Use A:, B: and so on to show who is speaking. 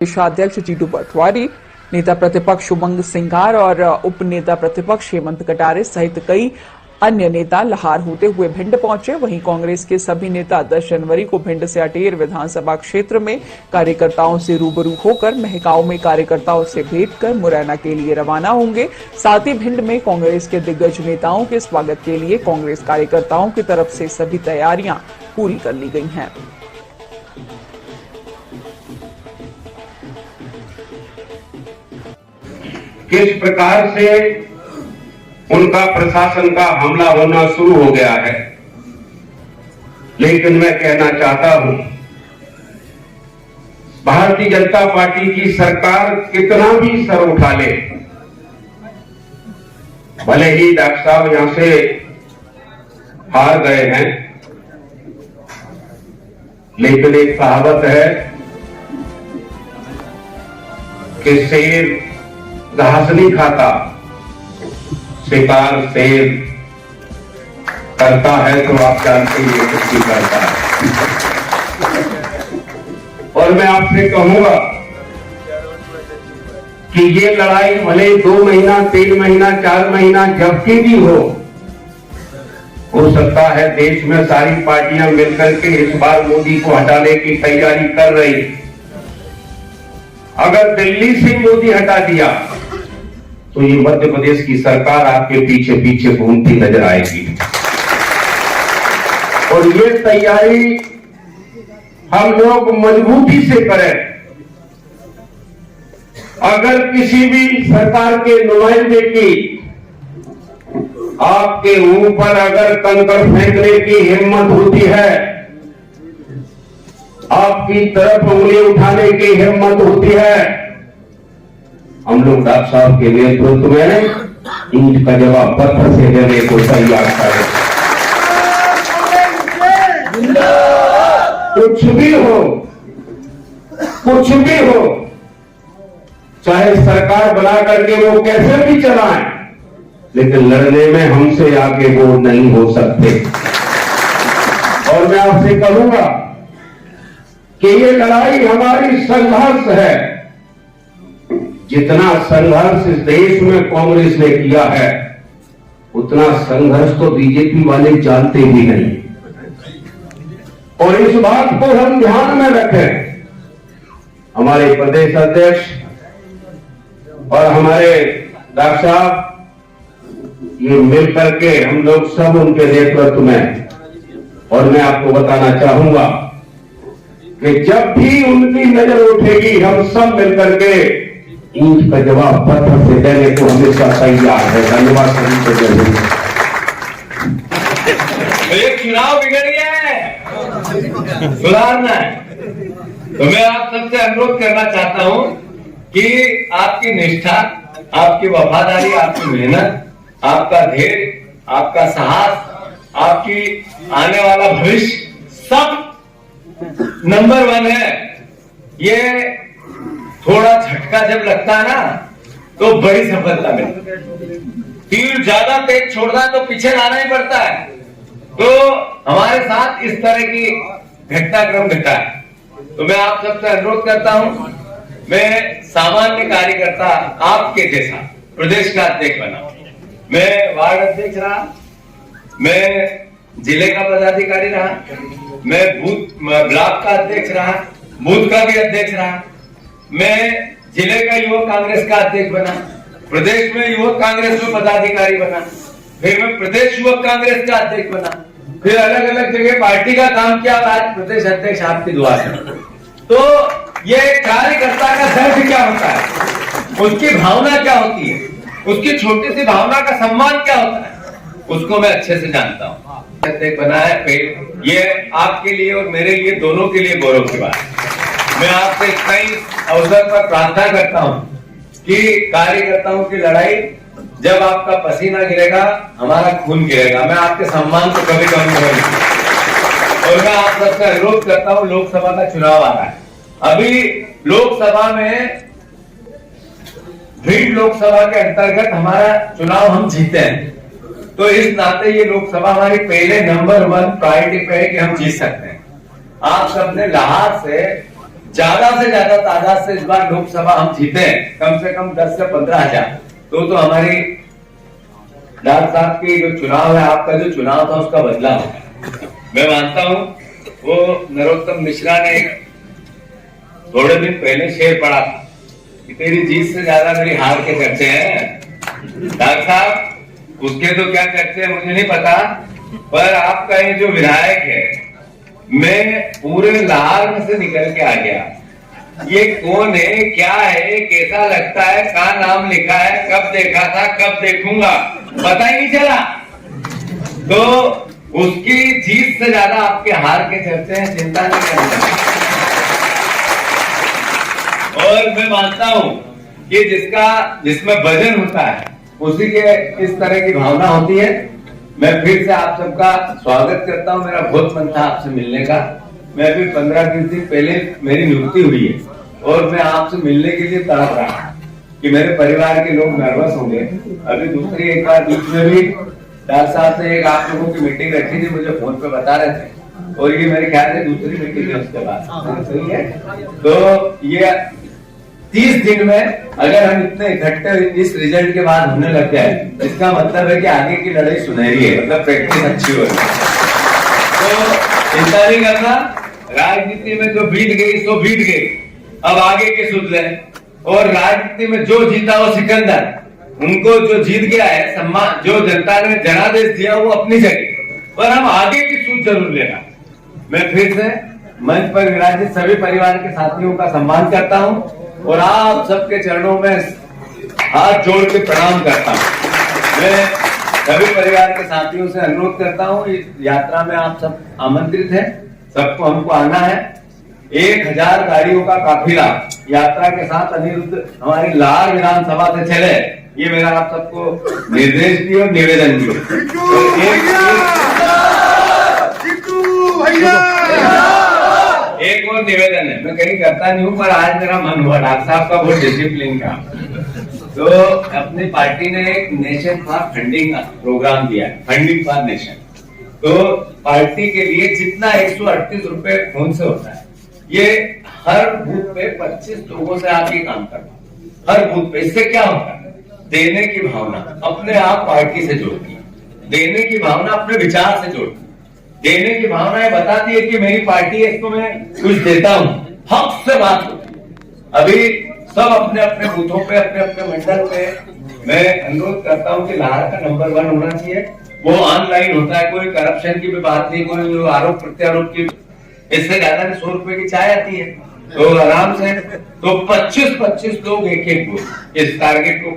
A: प्रदेशाध्यक्ष जीतू पटवारी, नेता प्रतिपक्ष उमंग सिंघार और उप नेता प्रतिपक्ष हेमंत कटारे सहित कई अन्य नेता लाहार होते हुए भिंड पहुंचे। वहीं कांग्रेस के सभी नेता 10 जनवरी को भिंड से अटेर विधानसभा क्षेत्र में कार्यकर्ताओं से रूबरू होकर महगांव में कार्यकर्ताओं से भेंट कर मुरैना के लिए रवाना होंगे। साथ ही भिंड में कांग्रेस के दिग्गज नेताओं के स्वागत के लिए कांग्रेस कार्यकर्ताओं की तरफ से सभी तैयारियां पूरी कर ली गई हैं।
B: किस प्रकार से उनका प्रशासन का हमला होना शुरू हो गया है, लेकिन मैं कहना चाहता हूं, भारतीय जनता पार्टी की सरकार कितना भी सर उठा ले, भले ही डॉक्टर साहब यहां से हार गए हैं, लेकिन एक कहावत है कि शेर घास नहीं खाता, शिकार शेर करता है, तो आप जानते हैं कुछ भी करता है। और मैं आपसे कहूंगा कि ये लड़ाई भले 2 महीना 3 महीना 4 महीना जब की भी हो सकता है देश में सारी पार्टियां मिलकर के इस बार मोदी को हटाने की तैयारी कर रही। अगर दिल्ली से मोदी हटा दिया तो ये मध्य प्रदेश की सरकार आपके पीछे पीछे घूमती नजर आएगी। और ये तैयारी हम लोग मजबूती से करें। अगर किसी भी सरकार के नुमाइंदे की आपके ऊपर अगर कंकड़ फेंकने की हिम्मत होती है, आपकी तरफ उंगली उठाने की हिम्मत होती है, हम लोग डॉक्टर साहब के नेतृत्व में ईंट का जवाब पत्थर से देने को तैयार करें। कुछ भी हो, चाहे सरकार बना करके वो कैसे भी चलाएं, लेकिन लड़ने में हमसे आगे वो नहीं हो सकते। और मैं आपसे कहूंगा कि ये लड़ाई हमारी संघर्ष है। जितना संघर्ष इस देश में कांग्रेस ने किया है, उतना संघर्ष तो बीजेपी वाले जानते भी नहीं। और इस बात को हम ध्यान में रखें। हमारे प्रदेश अध्यक्ष और हमारे डॉक्टर साहब ये मिलकर के हम लोग सब उनके नेतृत्व में, और मैं आपको बताना चाहूंगा कि जब भी उनकी नजर उठेगी हम सब मिलकर के ईंट का जवाब पत्थर से देने को हमेशा तैयार है। धन्यवाद सभी को। जरूर
C: एक चुनाव बिगड़ गया है, सुधारना है। तो मैं आप सबसे अनुरोध करना चाहता हूं कि आपकी निष्ठा, आपकी वफादारी, आपकी मेहनत, आपका धैर्य, आपका साहस, आपकी आने वाला भविष्य सब नंबर 1 है। ये थोड़ा झटका जब लगता है ना तो बड़ी सफलता मिलती है। तीर ज्यादा तेज छोड़ना है तो पीछे लाना ही पड़ता है। तो हमारे साथ इस तरह की घटनाक्रम घटा है। तो मैं आप सबसे अनुरोध करता हूं, मैं सामान्य कार्यकर्ता आपके जैसा प्रदेश का अध्यक्ष बना, मैं वार्ड अध्यक्ष रहा, मैं जिले का पदाधिकारी रहा, मैं ब्लॉक का अध्यक्ष रहा, बूथ का भी अध्यक्ष रहा, मैं जिले का युवक कांग्रेस का अध्यक्ष बना, प्रदेश में युवक कांग्रेस में पदाधिकारी बना, फिर मैं प्रदेश युवक कांग्रेस का अध्यक्ष बना, फिर अलग अलग जगह पार्टी का काम किया, आज प्रदेश अध्यक्ष आपकी दुआ से। तो ये कार्यकर्ता का दर्द क्या होता है, उसकी भावना क्या होती है, उसकी छोटी सी भावना का सम्मान क्या होता है, उसको मैं अच्छे से जानता हूँ। अध्यक्ष बना है, ये आपके लिए और मेरे लिए दोनों के लिए गौरव की बात है। मैं आपसे कई अवसर पर प्रार्थना करता हूं कि कार्यकर्ताओं की लड़ाई, जब आपका पसीना गिरेगा हमारा खून गिरेगा। मैं आपके सम्मान को कभी कम नहीं करूंगा। और मैं आप सबसे अनुरोध करता हूं, लोकसभा का चुनाव आ रहा है। अभी लोकसभा में भिंड लोकसभा के अंतर्गत हमारा चुनाव हम जीते हैं, तो इस नाते ये लोकसभा हमारी पहले नंबर 1 प्रायोरिटी पे है कि हम जीत सकते हैं। आप सबने लाहार से ज्यादा से ज्यादा तादाद से इस बार लोकसभा हम जीते हैं, कम से कम 10 से 15,000, तो हमारी डॉक्टर साहब की जो चुनाव है, आपका जो चुनाव था उसका बदलाव है। मैं मानता हूं वो नरोत्तम मिश्रा ने थोड़े दिन पहले शेर पढ़ा था कि तेरी जीत से ज्यादा मेरी हार के चर्चे हैं। डॉक्टर साहब उसके तो क्या चर्चे हैं मुझे नहीं पता, पर आपका ये जो विधायक है, मैं पूरे लाहौर में से निकल के आ गया, ये कौन है, क्या है, कैसा लगता है, कहाँ नाम लिखा है, कब देखा था, कब देखूंगा, पता ही नहीं चला। तो उसकी जीत से ज्यादा आपके हार के चर्चे हैं, चिंता नहीं करनी। और मैं मानता हूं कि जिसमें वजन होता है उसी के इस तरह की भावना होती है। मैं फिर से आप सबका स्वागत करता हूं। मेरा बहुत मन था आपसे मिलने का। मैं भी 15-20 दिन पहले मेरी नियुक्ति हुई है और मैं आपसे मिलने के लिए तड़प रहा कि मेरे परिवार के लोग नर्वस होंगे। अभी दूसरी एक बार बीच में भी डॉक्टर साहब से एक आप लोगों की मीटिंग रखी थी, मुझे फोन पे बता रहे थे, और ये मेरे ख्याल से दूसरी मीटिंग है उसके बाद, सही है। तो ये 30 दिन में अगर हम इतने इकट्ठे इस रिजल्ट के बाद होने लग गए, इसका मतलब है कि आगे की लड़ाई सुनहरी है, मतलब प्रैक्टिस अच्छी हो रही है। तो चिंता नहीं करना, राजनीति में जो बीत गई सो बीत गई, अब आगे के सुध लें। और राजनीति में जो जीता वो सिकंदर, उनको जो जीत गया है सम्मान, जो जनता ने जनादेश दिया वो अपनी जगह, पर हम आगे की सूझ जरूर लेना। मैं फिर से मंच पर विराजित सभी परिवार के साथियों का सम्मान करता हूं और आप सबके चरणों में हाथ जोड़ के प्रणाम करता हूं। मैं सभी परिवार के साथियों से अनुरोध करता हूं, इस यात्रा में आप सब आमंत्रित हैं, सबको हमको आना है। 1000 गाड़ियों का काफिला यात्रा के साथ अनिरुद्ध हमारी लाहौर विधानसभा से चले, ये मेरा आप सबको निर्देश भी और निवेदन भी। एक और निवेदन है, मैं कहीं करता नहीं हूँ, पर आज मेरा मन हुआ, डॉक्टर साहब का बहुत डिसिप्लिन का। तो अपनी पार्टी ने एक नेशन फॉर फंडिंग प्रोग्राम दिया है, फंडिंग फॉर नेशन। तो पार्टी के लिए जितना 138 रुपए खून से होता है, ये हर बूथ पे 25 लोगों से आप ये काम करना, हर बूथ पे। इससे क्या होता है, देने की भावना अपने आप पार्टी से जोड़ती है, देने की भावना अपने विचार से जोड़ती है, देने की भावना बताती है कि मेरी पार्टी है, इसको मैं कुछ देता हूं, हक से बात होती है। अभी सब अपने अपने बूथों पे, अपने अपने मंडल पे मैं अनुरोध करता हूं कि लाहौर का नंबर 1 होना चाहिए। वो ऑनलाइन होता है, कोई करप्शन की भी बात नहीं, कोई आरोप प्रत्यारोप की, इससे ज्यादा 100 रुपए की चाय आती है, तो आराम से। तो 25-25 लोग एक बूथ, इस टारगेट को